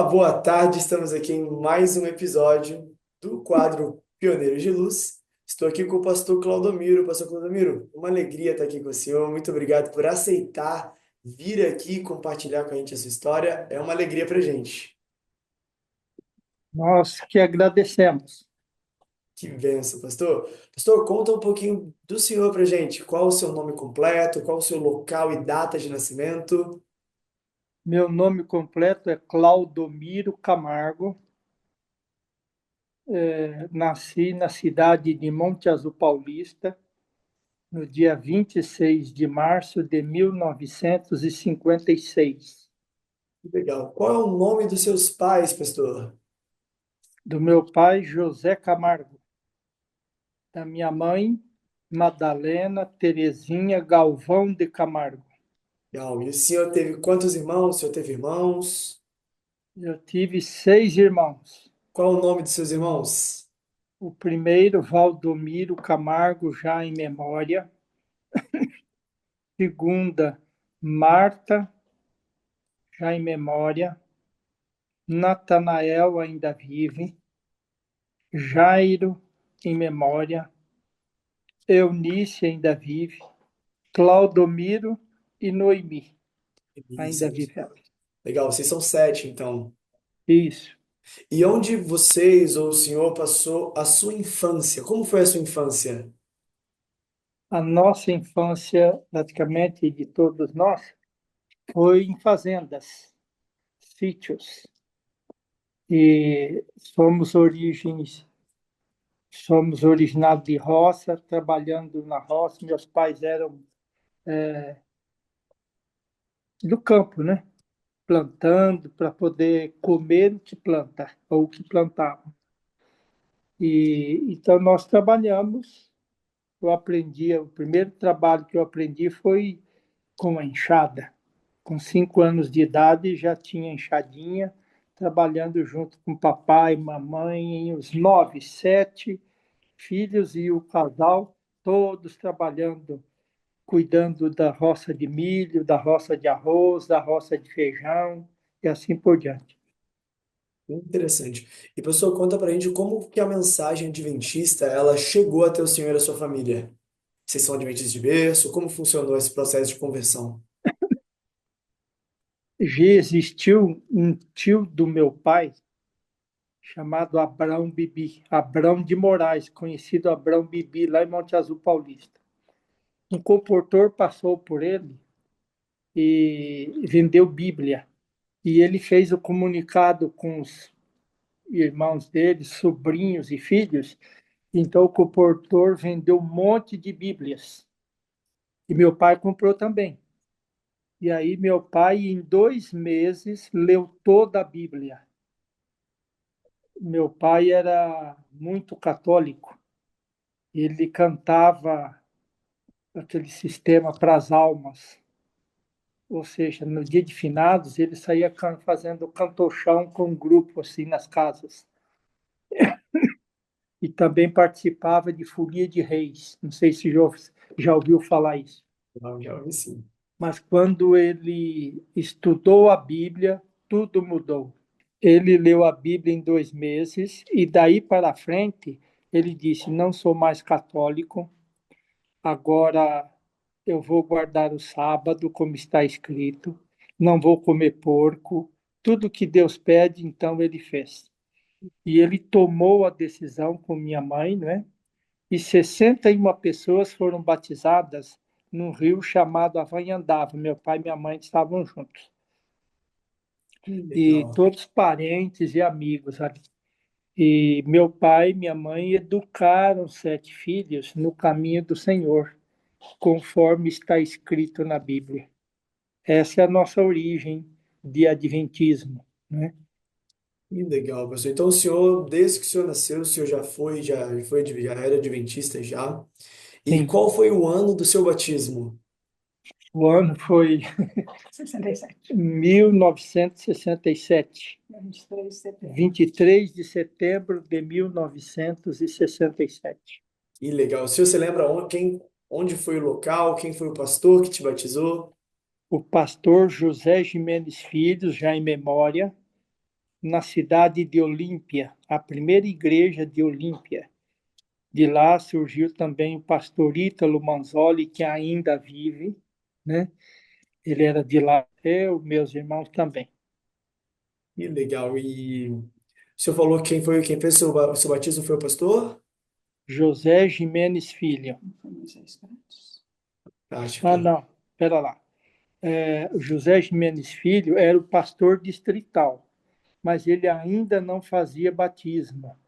Olá, boa tarde. Estamos aqui em mais um episódio do quadro Pioneiros de Luz. Estou aqui com o pastor Claudomiro. Pastor Claudomiro, uma alegria estar aqui com o senhor. Muito obrigado por aceitar vir aqui compartilhar com a gente a sua história. É uma alegria para a gente. Nós que agradecemos. Que bênção, pastor. Pastor, conta um pouquinho do senhor para a gente. Qual o seu nome completo? Qual o seu local e data de nascimento? Meu nome completo é Claudomiro Camargo. Nasci na cidade de Monte Azul Paulista, no dia 26 de março de 1956. Que legal. Qual é o nome dos seus pais, pastor? Do meu pai, José Camargo. Da minha mãe, Madalena Terezinha Galvão de Camargo. Legal. E o senhor teve quantos irmãos? O senhor teve irmãos? Eu tive 6 irmãos. Qual o nome dos seus irmãos? O primeiro, Valdomiro Camargo, já em memória. Segunda, Marta, já em memória. Natanael ainda vive. Jairo, em memória. Eunice ainda vive. Claudomiro e Noemi, Isso. ainda vive ela. Legal, vocês são sete, então. Isso. E onde vocês ou o senhor passou a sua infância? Como foi a sua infância? A nossa infância, praticamente de todos nós, foi em fazendas, sítios. E somos originados de roça, trabalhando na roça. Meus pais eram do campo, né? Plantando para poder comer o que planta, ou o que plantavam. E então nós trabalhamos. Eu aprendi, o primeiro trabalho que eu aprendi foi com a enxada. Com 5 anos de idade já tinha enxadinha, trabalhando junto com papai, mamãe, os 9, 7 filhos e o casal, todos trabalhando, cuidando da roça de milho, da roça de arroz, da roça de feijão e assim por diante. Interessante. E professor, conta pra gente como que a mensagem adventista ela chegou até o senhor e a sua família. Vocês são adventistas de berço? Como funcionou esse processo de conversão? Já existiu um tio do meu pai chamado Abrão Bibi, Abrão de Moraes, conhecido Abrão Bibi, lá em Monte Azul Paulista. Um comportor passou por ele e vendeu Bíblia. E ele fez o comunicado com os irmãos dele, sobrinhos e filhos. Então o comportor vendeu um monte de Bíblias. E meu pai comprou também. E aí meu pai, em 2 meses, leu toda a Bíblia. Meu pai era muito católico. Ele cantava aquele sistema para as almas. Ou seja, no dia de finados, ele saía fazendo cantochão com um grupo assim nas casas. E também participava de folia de reis. Não sei se já ouviu falar isso. Não, já ouvi sim. Mas quando ele estudou a Bíblia, tudo mudou. Ele leu a Bíblia em 2 meses e daí para frente ele disse: Não sou mais católico, agora eu vou guardar o sábado, como está escrito, não vou comer porco. Tudo que Deus pede, então ele fez. E ele tomou a decisão com minha mãe, né? E 61 pessoas foram batizadas num rio chamado Avanhandava. Meu pai e minha mãe estavam juntos. E Legal. todos parentes e amigos ali. E meu pai e minha mãe educaram 7 filhos no caminho do Senhor, conforme está escrito na Bíblia. Essa é a nossa origem de adventismo, né? Que legal, professor. Então o senhor, desde que o senhor nasceu, o senhor já era adventista já. E Sim, qual foi o ano do seu batismo? o ano foi 67. 1967. 23 de setembro de 1967. Que legal. O senhor se lembra onde foi o local, quem foi o pastor que te batizou? O pastor José Jimenez Filho, já em memória, na cidade de Olímpia, a primeira igreja de Olímpia. De lá surgiu também o pastor Ítalo Manzoli, que ainda vive, né? Ele era de lá, eu, meus irmãos também. Que legal. E o senhor falou que quem fez o seu batismo foi o pastor? José Jimenez Filho. Ah, Fantástica. não, espera lá. O José Jimenez Filho era o pastor distrital, mas ele ainda não fazia batismo.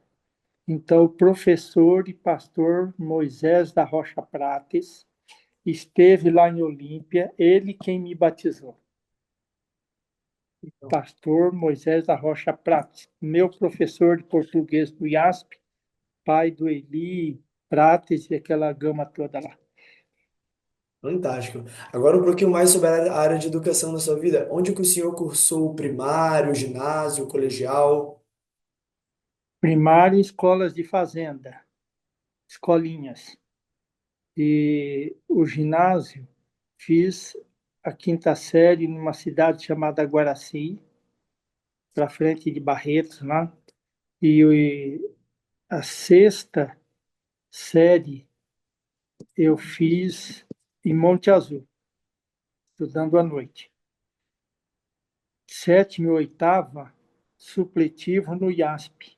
Então, o professor e pastor Moisés da Rocha Prates esteve lá em Olímpia, ele quem me batizou. Pastor Moisés da Rocha Prates, meu professor de português do IASP, pai do Eli Prates e aquela gama toda lá. Fantástico. Agora um pouquinho mais sobre a área de educação na sua vida. Onde que o senhor cursou o primário, o ginásio, o colegial? Primário, escolas de fazenda, escolinhas. E o ginásio, fiz a quinta série numa cidade chamada Guaraci, para frente de Barretos, lá. E a sexta série eu fiz em Monte Azul, estudando à noite. Sétima e oitava, supletivo no IASP,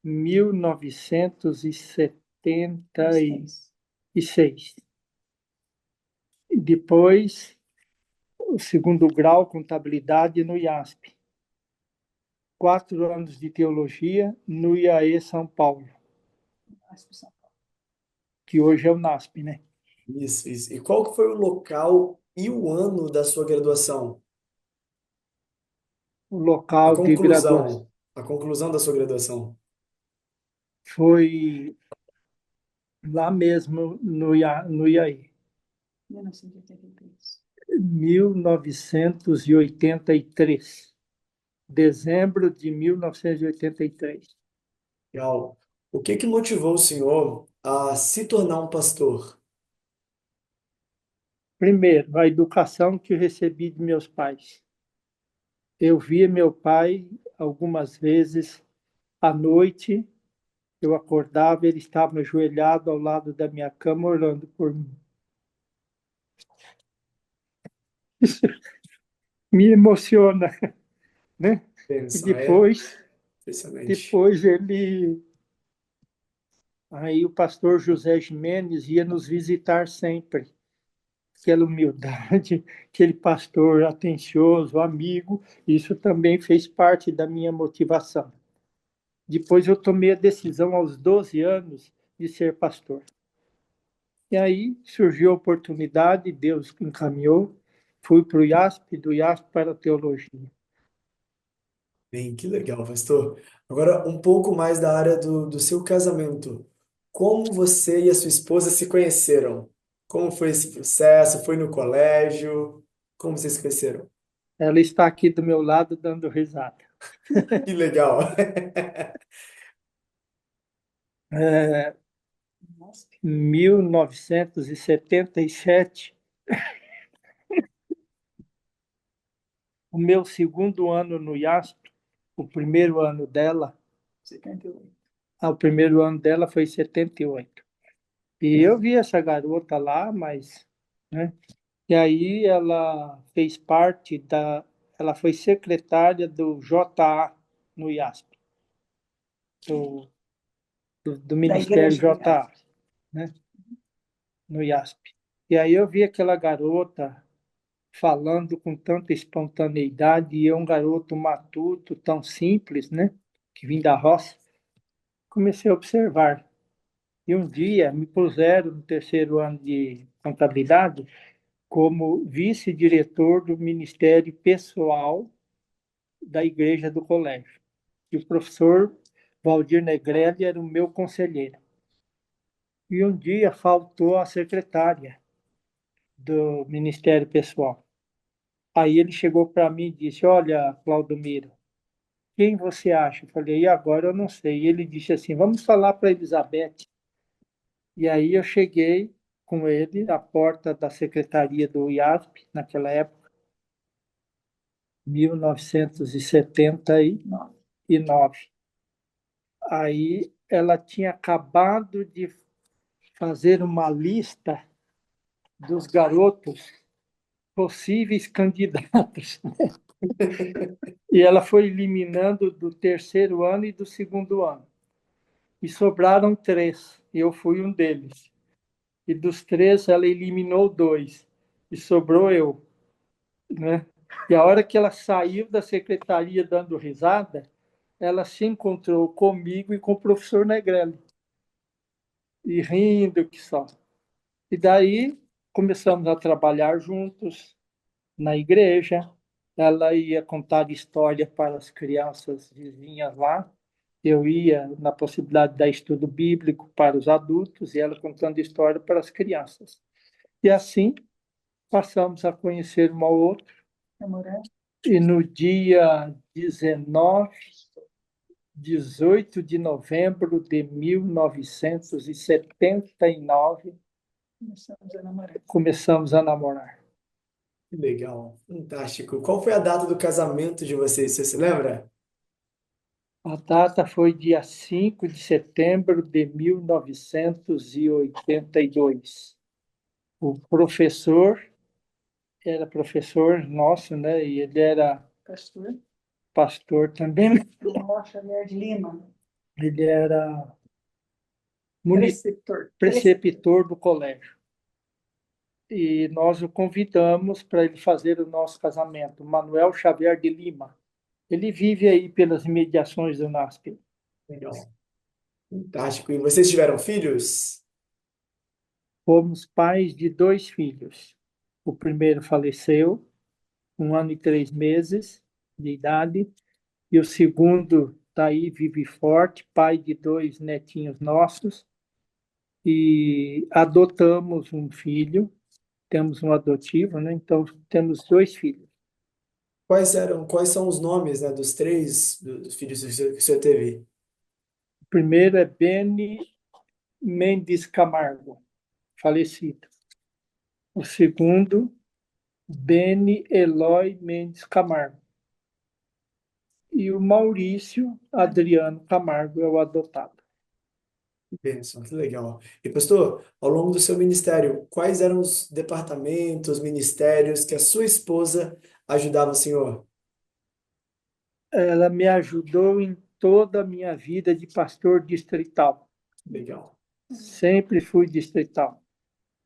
1976. E depois, o segundo grau, contabilidade no IASP. 4 anos de teologia no IAE São Paulo, que hoje é o NASP, né? Isso, isso. E qual que foi o local e o ano da sua graduação? O A local de graduação conclusão, a conclusão da sua graduação. foi lá mesmo no IAE, 1983, dezembro de 1983. Legal. O que que motivou o senhor a se tornar um pastor? Primeiro, a educação que eu recebi de meus pais. Eu via meu pai algumas vezes à noite, eu acordava, ele estava ajoelhado ao lado da minha cama orando por mim. Isso me emociona, né? E Pensa, é depois, impressionante. depois ele, aí o pastor José Jimenez ia nos visitar sempre. Aquela humildade, aquele pastor atencioso, amigo, isso também fez parte da minha motivação. Depois eu tomei a decisão aos 12 anos de ser pastor. E aí surgiu a oportunidade, Deus encaminhou, fui para o IASP, do IASP para a teologia. Bem, que legal, pastor. Agora, um pouco mais da área do seu casamento. Como você e a sua esposa se conheceram? Como foi esse processo? Foi no colégio? Como vocês se conheceram? Ela está aqui do meu lado dando risada. Que legal. 1977, o meu segundo ano no IASP, o primeiro ano dela, o primeiro ano dela foi em 78. E eu vi essa garota lá, mas, né? E aí ela foi secretária do JA no IASP, do Ministério JA, né? No IASP. E aí eu vi aquela garota falando com tanta espontaneidade, e é um garoto matuto, tão simples, né? Que vim da roça. Comecei a observar. E um dia me puseram no terceiro ano de contabilidade como vice-diretor do Ministério Pessoal da Igreja do Colégio. E o professor Valdir Negrelli era o meu conselheiro. E um dia faltou a secretária do Ministério Pessoal. Aí ele chegou para mim e disse: Olha, Claudomiro, quem você acha? Eu falei: E agora eu não sei. E ele disse assim: Vamos falar para a Elizabeth. E aí eu cheguei com ele à porta da secretaria do IASP, naquela época, 1979. Aí ela tinha acabado de fazer uma lista dos garotos possíveis candidatos. E ela foi eliminando do terceiro ano e do segundo ano. E sobraram três. Eu fui um deles. E dos três, ela eliminou dois. E sobrou eu, né? E a hora que ela saiu da secretaria dando risada, ela se encontrou comigo e com o professor Negrelli. E rindo que só. E daí começamos a trabalhar juntos na igreja. Ela ia contar história para as crianças vizinhas lá. Eu ia na possibilidade de dar estudo bíblico para os adultos e ela contando história para as crianças. E assim passamos a conhecer um ao outro. E no dia 18 de novembro de 1979, começamos a namorar. Que legal, fantástico. Qual foi a data do casamento de vocês? Você se lembra? A data foi dia 5 de setembro de 1982. O professor era professor nosso, né? E ele era pastor também. Xavier de Lima. Ele era preceptor do colégio. E nós o convidamos para ele fazer o nosso casamento, Manuel Xavier de Lima. Ele vive aí pelas imediações do NASP. Legal, fantástico. E vocês tiveram filhos? Fomos pais de dois filhos. O primeiro faleceu, 1 ano e 3 meses de idade, e o segundo está aí, vive forte, pai de dois netinhos nossos, e adotamos um filho, temos um adotivo, né? Então temos dois filhos. Quais são os nomes, né, dos três dos filhos que o senhor teve? O primeiro é Beni Mendes Camargo, falecido. O segundo, Beni Eloy Mendes Camargo. E o Maurício Adriano Camargo é o adotado. Que bênção, que legal. E pastor, ao longo do seu ministério, quais eram os departamentos, ministérios que a sua esposa ajudava o senhor? Ela me ajudou em toda a minha vida de pastor distrital. Legal. Sempre fui distrital.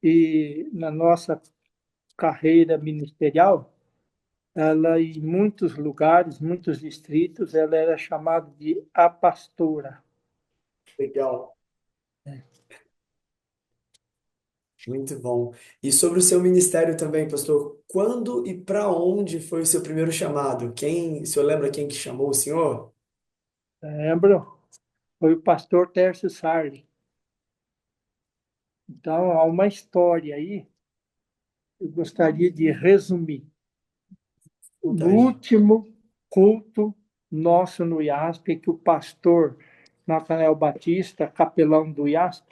E na nossa carreira ministerial, ela em muitos lugares, muitos distritos, ela era chamada de a pastora. Legal. Muito bom. E sobre o seu ministério também, pastor, quando e para onde foi o seu primeiro chamado? O senhor lembra quem que chamou o senhor? Lembro? Foi o pastor Tércio Sarli. Então, há uma história aí, eu gostaria de resumir. No Vontade. último culto nosso no IASP, que o pastor Natanael Batista, capelão do IASP,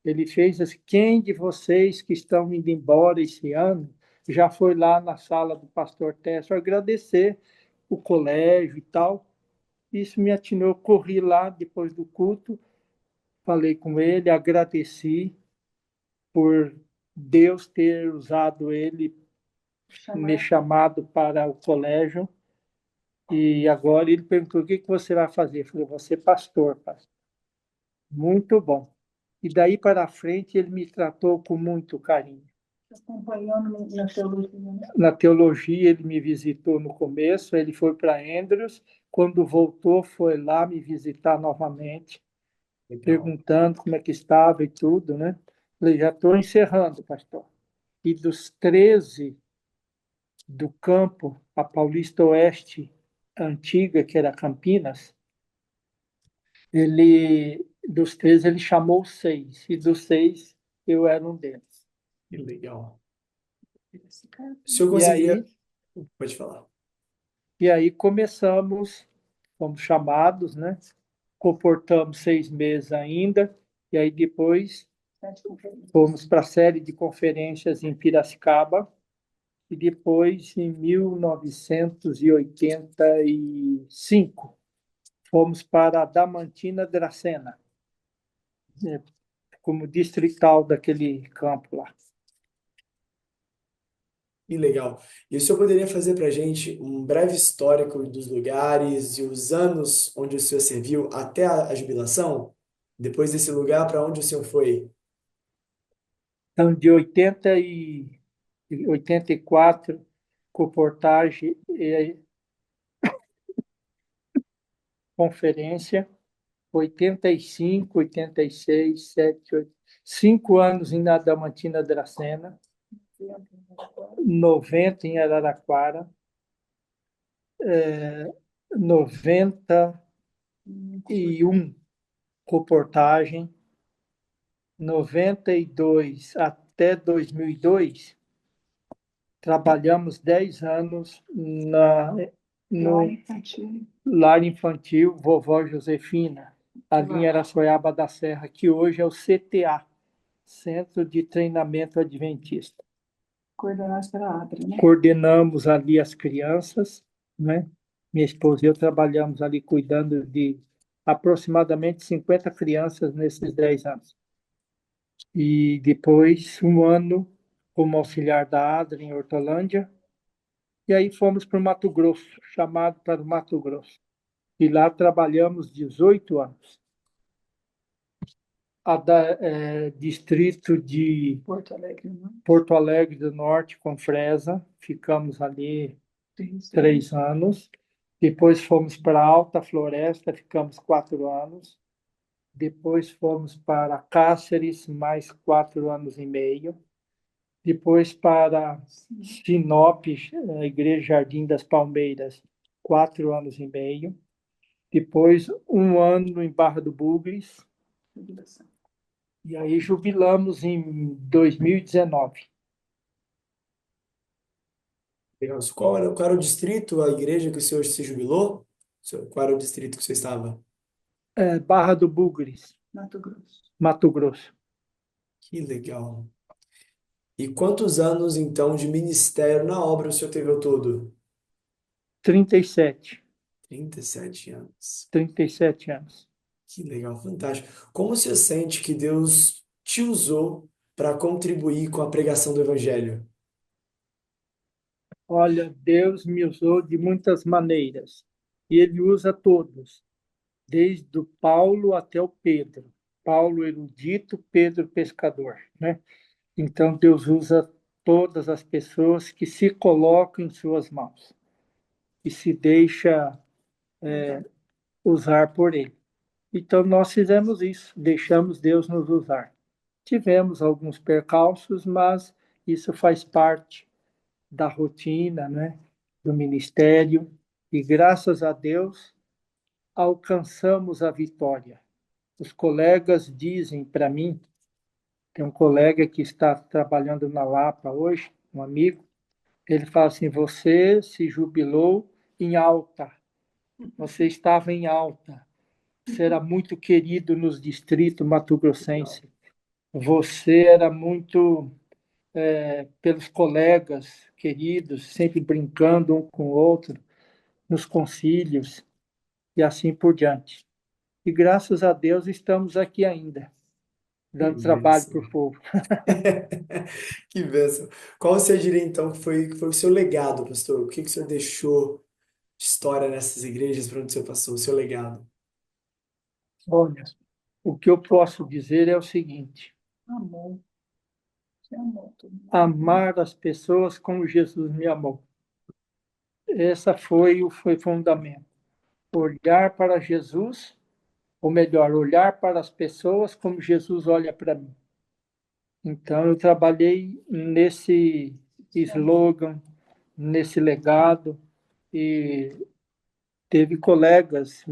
ele fez assim: quem de vocês que estão indo embora esse ano já foi lá na sala do pastor Tércio agradecer o colégio e tal? Isso me atinou, eu corri lá depois do culto, falei com ele, agradeci por Deus ter usado ele, me chamado para o colégio. E agora ele perguntou: o que que você vai fazer? Eu falei: você pastor, pastor. Muito bom. E daí para frente ele me tratou com muito carinho. Acompanhando na teologia, né? Na teologia ele me visitou no começo, ele foi para Andrews, quando voltou foi lá me visitar novamente, Legal. perguntando como é que estava e tudo, né? Falei: já estou encerrando, pastor. E dos 13 do campo, a Paulista Oeste antiga, que era Campinas, dos 13 ele chamou seis, e dos seis eu era um deles. Que legal. O senhor E conseguiria. aí, Pode falar. e aí começamos, fomos chamados, né? Comportamos 6 meses ainda, e aí depois fomos para a série de conferências em Piracicaba, e depois, em 1985, fomos para Adamantina Dracena, né, como distrital daquele campo lá. Que legal. E o senhor poderia fazer para a gente um breve histórico dos lugares e os anos onde o senhor serviu até a jubilação? Depois desse lugar, para onde o senhor foi? Então, de 84, reportagem e conferência, 85, 86, 7, 8, 5 anos em Adamantina Dracena, 90 em Araraquara, 91 reportagem, 92 até 2002, trabalhamos 10 anos no lar infantil Vovó Josefina, ali em Araçoiaba da Serra, que hoje é o CTA, Centro de Treinamento Adventista. Coordenados pela Adri, né? Coordenamos ali as crianças, né? Minha esposa e eu trabalhamos ali cuidando de aproximadamente 50 crianças nesses 10 anos. E depois, um ano como auxiliar da Adri em Hortolândia, e aí fomos para o Mato Grosso, chamado para o Mato Grosso. E lá trabalhamos 18 anos. Distrito de Porto Alegre, né? Porto Alegre do Norte, com Fresa, ficamos ali 3 anos. Depois fomos para a Alta Floresta, ficamos 4 anos. Depois fomos para Cáceres, mais 4 anos e meio. Depois para Sinop, a Igreja Jardim das Palmeiras, 4 anos e meio. Depois, um ano em Barra do Bugres. E aí jubilamos em 2019. Legal. Qual era o distrito, a igreja que o senhor se jubilou? Qual era o distrito que você estava? Barra do Bugres, Mato Grosso. Mato Grosso. Que legal. E quantos anos, então, de ministério na obra o senhor teve ao todo? 37, 37 anos. 37 anos. Que legal, fantástico. Como você sente que Deus te usou para contribuir com a pregação do Evangelho? Olha, Deus me usou de muitas maneiras. E Ele usa todos, desde o Paulo até o Pedro. Paulo erudito, Pedro pescador, né? Então Deus usa todas as pessoas que se colocam em suas mãos e se deixa usar por Ele. Então nós fizemos isso, deixamos Deus nos usar. Tivemos alguns percalços, mas isso faz parte da rotina, né, do ministério, e graças a Deus alcançamos a vitória. Os colegas dizem para mim, tem um colega que está trabalhando na Lapa hoje, um amigo, ele fala assim: você se jubilou em alta, você estava em alta, você era muito querido nos distritos mato-grossense, você era muito pelos colegas queridos, sempre brincando um com o outro, nos concílios e assim por diante. E graças a Deus estamos aqui ainda, Que dando trabalho para bênção. o povo. Que bênção. Qual você diria, então, que foi o seu legado, pastor? O que o senhor deixou de história nessas igrejas para onde o senhor passou? O seu legado? Olha, o que eu posso dizer é o seguinte: Amor. Você amou todo mundo. amar as pessoas como Jesus me amou. Essa foi o fundamento. Olhar para Jesus, ou melhor, olhar para as pessoas como Jesus olha para mim. Então, eu trabalhei nesse slogan, nesse legado, e teve colegas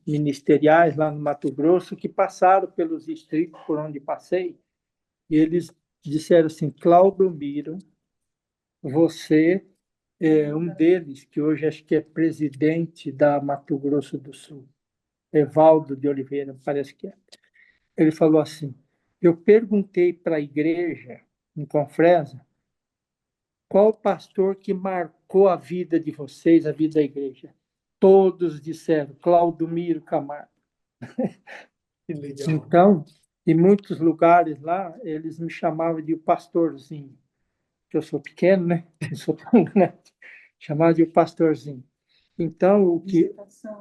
ministeriais lá no Mato Grosso que passaram pelos distritos por onde passei, e eles disseram assim: Claudomiro, você é um deles, que hoje acho que é presidente da Mato Grosso do Sul, Evaldo de Oliveira, parece que é. Ele falou assim: eu perguntei para a igreja em Confresa qual pastor que marcou a vida de vocês, a vida da igreja? Todos disseram, Claudomiro Camargo. Que legal. Então, em muitos lugares lá, eles me chamavam de o pastorzinho, que eu sou pequeno, né? Não sou tão grande. Chamavam de o pastorzinho. Então,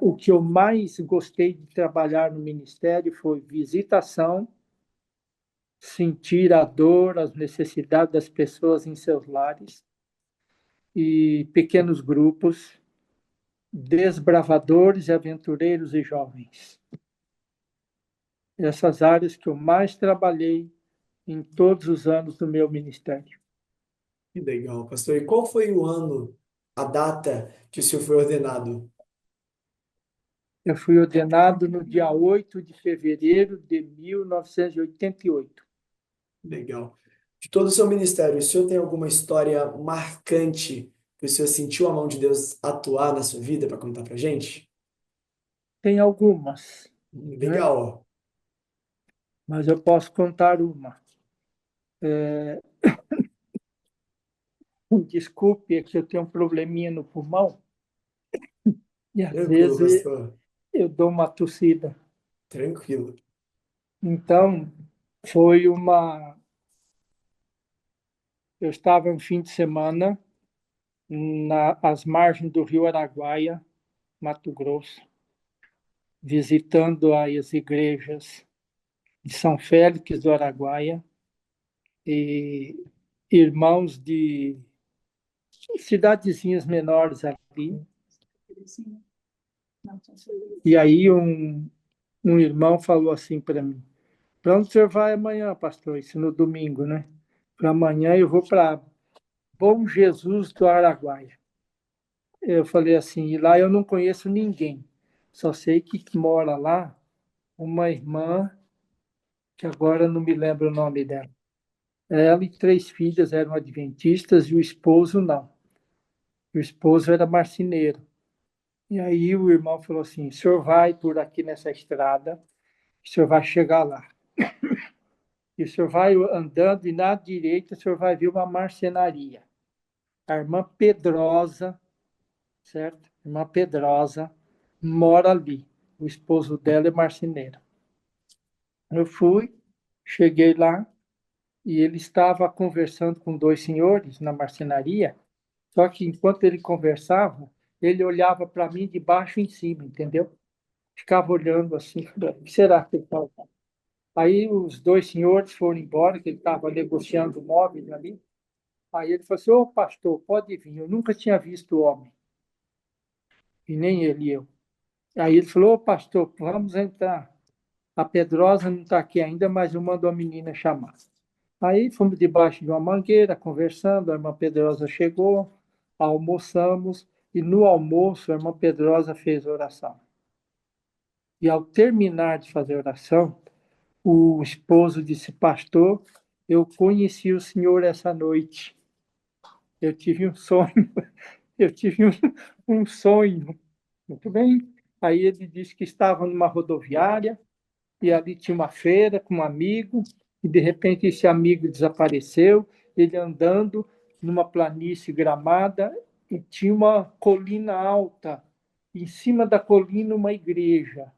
o que eu mais gostei de trabalhar no ministério foi visitação, sentir a dor, as necessidades das pessoas em seus lares, e pequenos grupos, desbravadores, aventureiros e jovens. Essas áreas que eu mais trabalhei em todos os anos do meu ministério. Que legal, pastor. E qual foi o ano, a data que o senhor foi ordenado? Eu fui ordenado no dia 8 de fevereiro de 1988. Legal. De todo o seu ministério, o senhor tem alguma história marcante que o senhor sentiu a mão de Deus atuar na sua vida para contar pra gente? Tem algumas, né? Legal. Mas eu posso contar uma. Desculpe, é que eu tenho um probleminha no pulmão e às Tranquilo, vezes pastor. eu dou uma tossida. Tranquilo. Então, foi uma. Eu estava um fim de semana às margens do Rio Araguaia, Mato Grosso, visitando as igrejas de São Félix do Araguaia e irmãos de cidadezinhas menores ali. E aí um irmão falou assim para mim: para onde o senhor vai amanhã, pastor? Isso no domingo, né? Para amanhã eu vou para Bom Jesus do Araguaia. Eu falei assim, e lá eu não conheço ninguém. Só sei que mora lá uma irmã, que agora não me lembro o nome dela. Ela e três filhas eram adventistas e o esposo não. O esposo era marceneiro. E aí o irmão falou assim: o senhor vai por aqui nessa estrada, o senhor vai chegar lá. E o senhor vai andando e na direita o senhor vai ver uma marcenaria. A irmã Pedrosa, certo? A irmã Pedrosa mora ali. O esposo dela é marceneiro. Eu fui, cheguei lá e ele estava conversando com dois senhores na marcenaria, só que enquanto ele conversava, ele olhava para mim de baixo em cima, entendeu? Ficava olhando assim, o que será que ele está olhando? Aí os dois senhores foram embora, que ele estava negociando móveis ali. Aí ele falou assim: ô pastor, pode vir. Eu nunca tinha visto o homem, e nem ele e eu. Aí ele falou: ô pastor, vamos entrar. A Pedrosa não está aqui ainda, mas eu mando a menina chamar. Aí fomos debaixo de uma mangueira, conversando. A irmã Pedrosa chegou, almoçamos, e no almoço a irmã Pedrosa fez oração. E ao terminar de fazer oração, o esposo disse: pastor, eu conheci o senhor essa noite. Eu tive um sonho, eu tive um sonho. Muito bem. Aí ele disse que estava numa rodoviária e ali tinha uma feira com um amigo e de repente esse amigo desapareceu, ele andando numa planície gramada e tinha uma colina alta, em cima da colina uma igreja.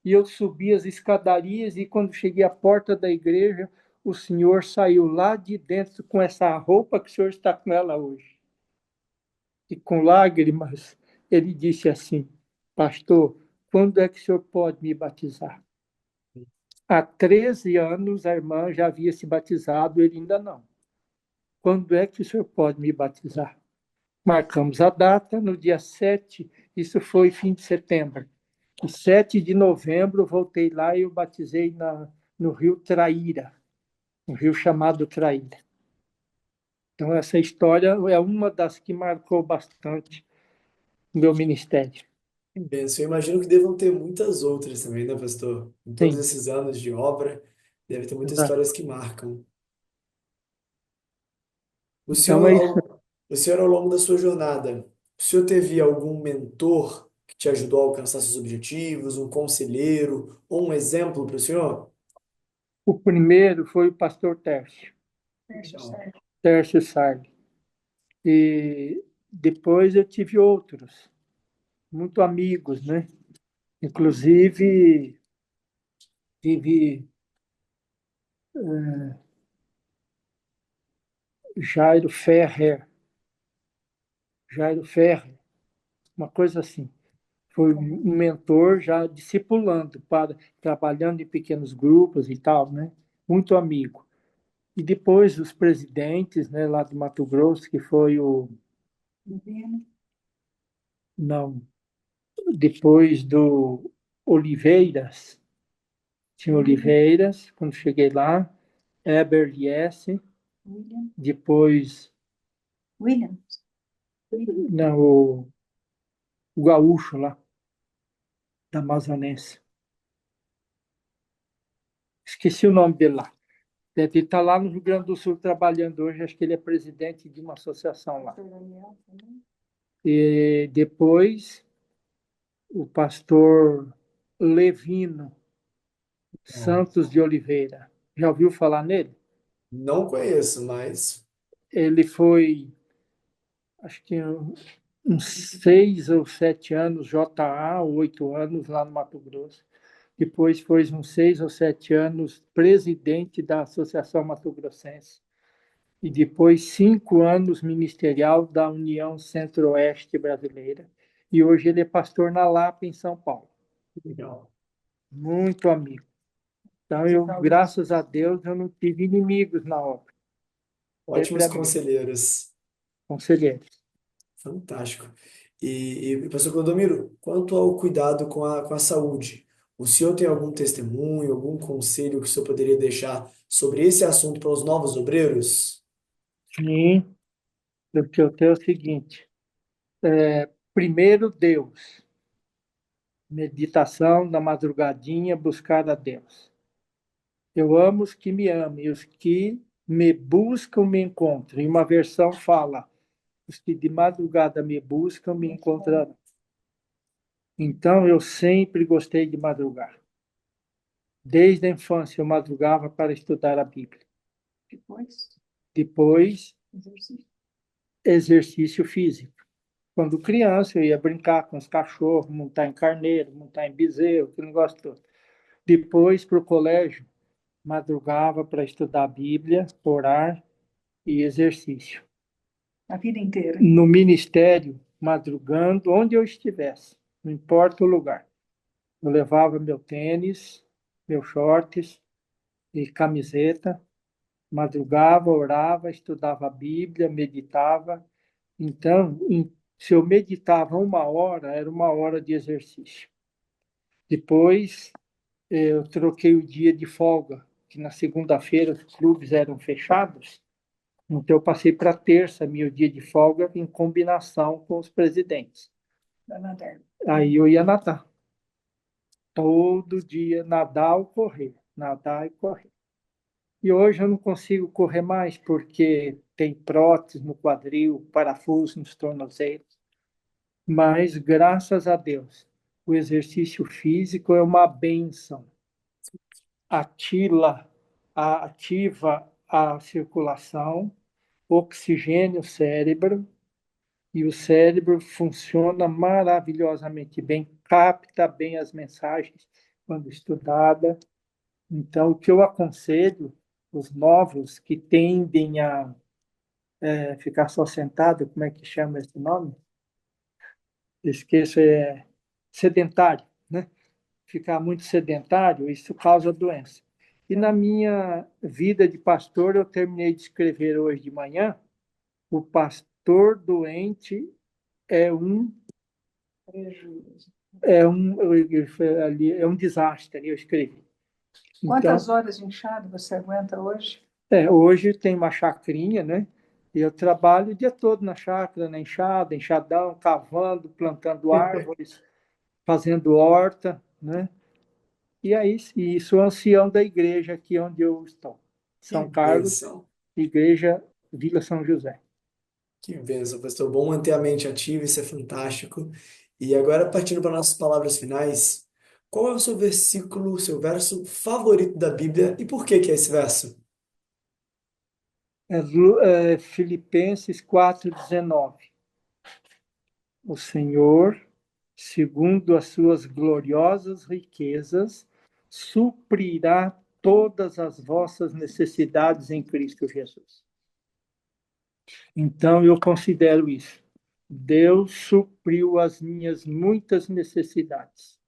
E eu subi as escadarias e quando cheguei à porta da igreja, o senhor saiu lá de dentro com essa roupa que o senhor está com ela hoje. E com lágrimas, ele disse assim: pastor, quando é que o senhor pode me batizar? Há 13 anos a irmã já havia se batizado, ele ainda não. Quando é que o senhor pode me batizar? Marcamos a data, no dia 7, isso foi fim de setembro. E 7 de novembro voltei lá e eu batizei no rio Traíra, um rio chamado Traíra. Então essa história é uma das que marcou bastante o meu ministério. Que bênção. Eu imagino que devam ter muitas outras também, né, pastor? Em todos Sim, esses anos de obra, deve ter muitas exato. histórias que marcam. O Então senhor, é isso. o senhor, ao longo da sua jornada, o senhor teve algum mentor que te ajudou a alcançar seus objetivos, um conselheiro ou um exemplo para o senhor? O primeiro foi o pastor Tércio, Legal. Tércio Sarli. E depois eu tive outros, muito amigos, né? Inclusive, tive Jairo Ferrer, Jairo Ferrer, uma coisa assim. Foi um mentor já discipulando, trabalhando em pequenos grupos e tal, né? Muito amigo. E depois os presidentes, né, lá do Mato Grosso, que foi o... Divino. Não, depois do Oliveiras, tinha Oliveiras, quando cheguei lá, Heber Liesse, William. depois, Williams. William. não, o gaúcho lá, da Amazonense. Esqueci o nome dele lá. Deve estar lá no Rio Grande do Sul trabalhando hoje, acho que ele é presidente de uma associação lá. Pastor Daniel também. E depois o pastor Levino Santos de Oliveira. Já ouviu falar nele? Não conheço, mas Ele foi, acho que uns 6 ou 7 anos, JA, 8 anos lá no Mato Grosso. Depois foi uns 6 ou 7 anos presidente da Associação Mato Grossense. E depois 5 anos ministerial da União Centro-Oeste Brasileira. E hoje ele é pastor na Lapa, em São Paulo. legal. Muito amigo. Então, eu, graças a Deus, eu não tive inimigos na obra. Sempre Ótimos amigos, conselheiros. conselheiros. Fantástico. Pastor Clodomiro, quanto ao cuidado com a saúde, o senhor tem algum testemunho, algum conselho que o senhor poderia deixar sobre esse assunto para os novos obreiros? Sim, o que eu tenho é o seguinte: primeiro Deus, meditação na madrugadinha, buscar a Deus. Eu amo os que me amam, e os que me buscam me encontram. E uma versão fala: os que de madrugada me buscam me encontrarão. Então, eu sempre gostei de madrugar. Desde a infância, eu madrugava para estudar a Bíblia. Depois, Depois, exercício. exercício físico. Quando criança, eu ia brincar com os cachorros, montar em carneiro, montar em bezerro, aquele negócio todo. Depois, para o colégio, madrugava para estudar a Bíblia, orar e exercício. A vida inteira. No ministério, madrugando, onde eu estivesse, não importa o lugar. Eu levava meu tênis, meus shorts e camiseta, madrugava, orava, estudava a Bíblia, meditava. Então, se eu meditava 1 hora, era 1 hora de exercício. Depois, eu troquei o dia de folga, que na segunda-feira os clubes eram fechados, então eu passei para terça, meu dia de folga, em combinação com os presidentes. Da nadar. Aí eu ia nadar. Todo dia, nadar ou correr. Nadar e correr. E hoje eu não consigo correr mais porque tem prótese no quadril, parafuso nos tornozelos. Mas, graças a Deus, o exercício físico é uma bênção. Atila, ativa a circulação, oxigênio o cérebro, e o cérebro funciona maravilhosamente bem, capta bem as mensagens quando estudada. Então, o que eu aconselho os novos que tendem a ficar só sentado, como é que chama esse nome? Esqueço, é sedentário, né? Ficar muito sedentário, isso causa doença. E na minha vida de pastor, eu terminei de escrever hoje de manhã, o pastor doente é um Prejuízo. é um desastre, eu escrevi. Quantas Então, horas de inchado você aguenta hoje? hoje tem uma chacrinha, né? E eu trabalho o dia todo na chácara, na enxada, enxadão, cavando, plantando árvores, fazendo horta, né? E aí, e sou ancião da igreja aqui onde eu estou. Que São Carlos, bênção, Igreja Vila São José. que bênção, pastor. Bom manter a mente ativa, isso é fantástico. E agora, partindo para nossas palavras finais, qual é o seu versículo, seu verso favorito da Bíblia e por que que é esse verso? Filipenses 4,19. O Senhor, segundo as suas gloriosas riquezas, suprirá todas as vossas necessidades em Cristo Jesus. Então, eu considero isso. Deus supriu as minhas muitas necessidades,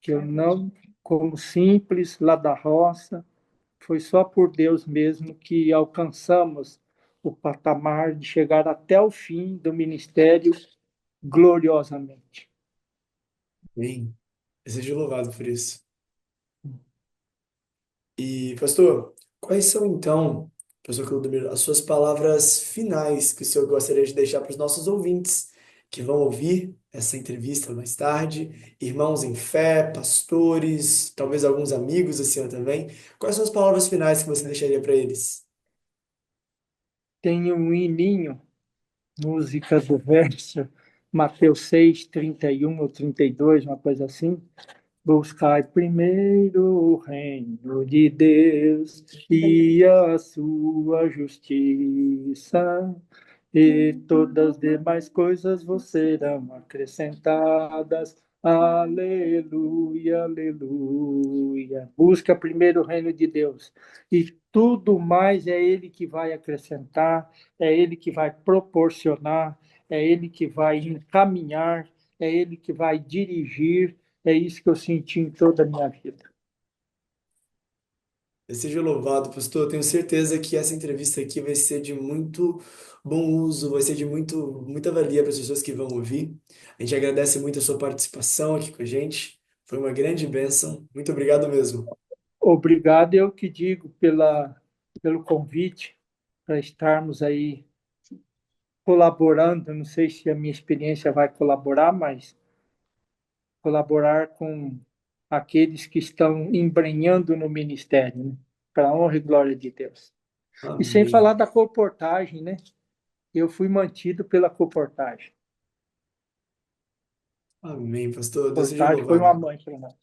que eu não, como simples lá da roça, foi só por Deus mesmo que alcançamos o patamar de chegar até o fim do ministério gloriosamente. Amém. Seja louvado por isso. E, pastor, quais são então, pastor Claudomiro, as suas palavras finais que o senhor gostaria de deixar para os nossos ouvintes que vão ouvir essa entrevista mais tarde, irmãos em fé, pastores, talvez alguns amigos do senhor também. Quais são as palavras finais que você deixaria para eles? Tem um hininho, música do verso, Mateus 6, 31 ou 32, uma coisa assim. Buscai primeiro o reino de Deus e a sua justiça, e todas as demais coisas vos serão acrescentadas. Aleluia, aleluia. Busca primeiro o reino de Deus e tudo mais é Ele que vai acrescentar, é Ele que vai proporcionar, é Ele que vai encaminhar, é Ele que vai dirigir. É isso que eu senti em toda a minha vida. Seja louvado, pastor. Tenho certeza que essa entrevista aqui vai ser de muito bom uso, vai ser de muita valia para as pessoas que vão ouvir. A gente agradece muito a sua participação aqui com a gente. Foi uma grande bênção. Muito obrigado mesmo. Obrigado, eu que digo pelo convite para estarmos aí colaborando. Não sei se a minha experiência vai colaborar, mas colaborar com aqueles que estão embrenhando no ministério, né? Para a honra e glória de Deus. E sem Amém. falar da comportagem, né? Eu fui mantido pela comportagem. Amém, pastor. A Deus seja comportagem foi uma louvado. mãe para nós.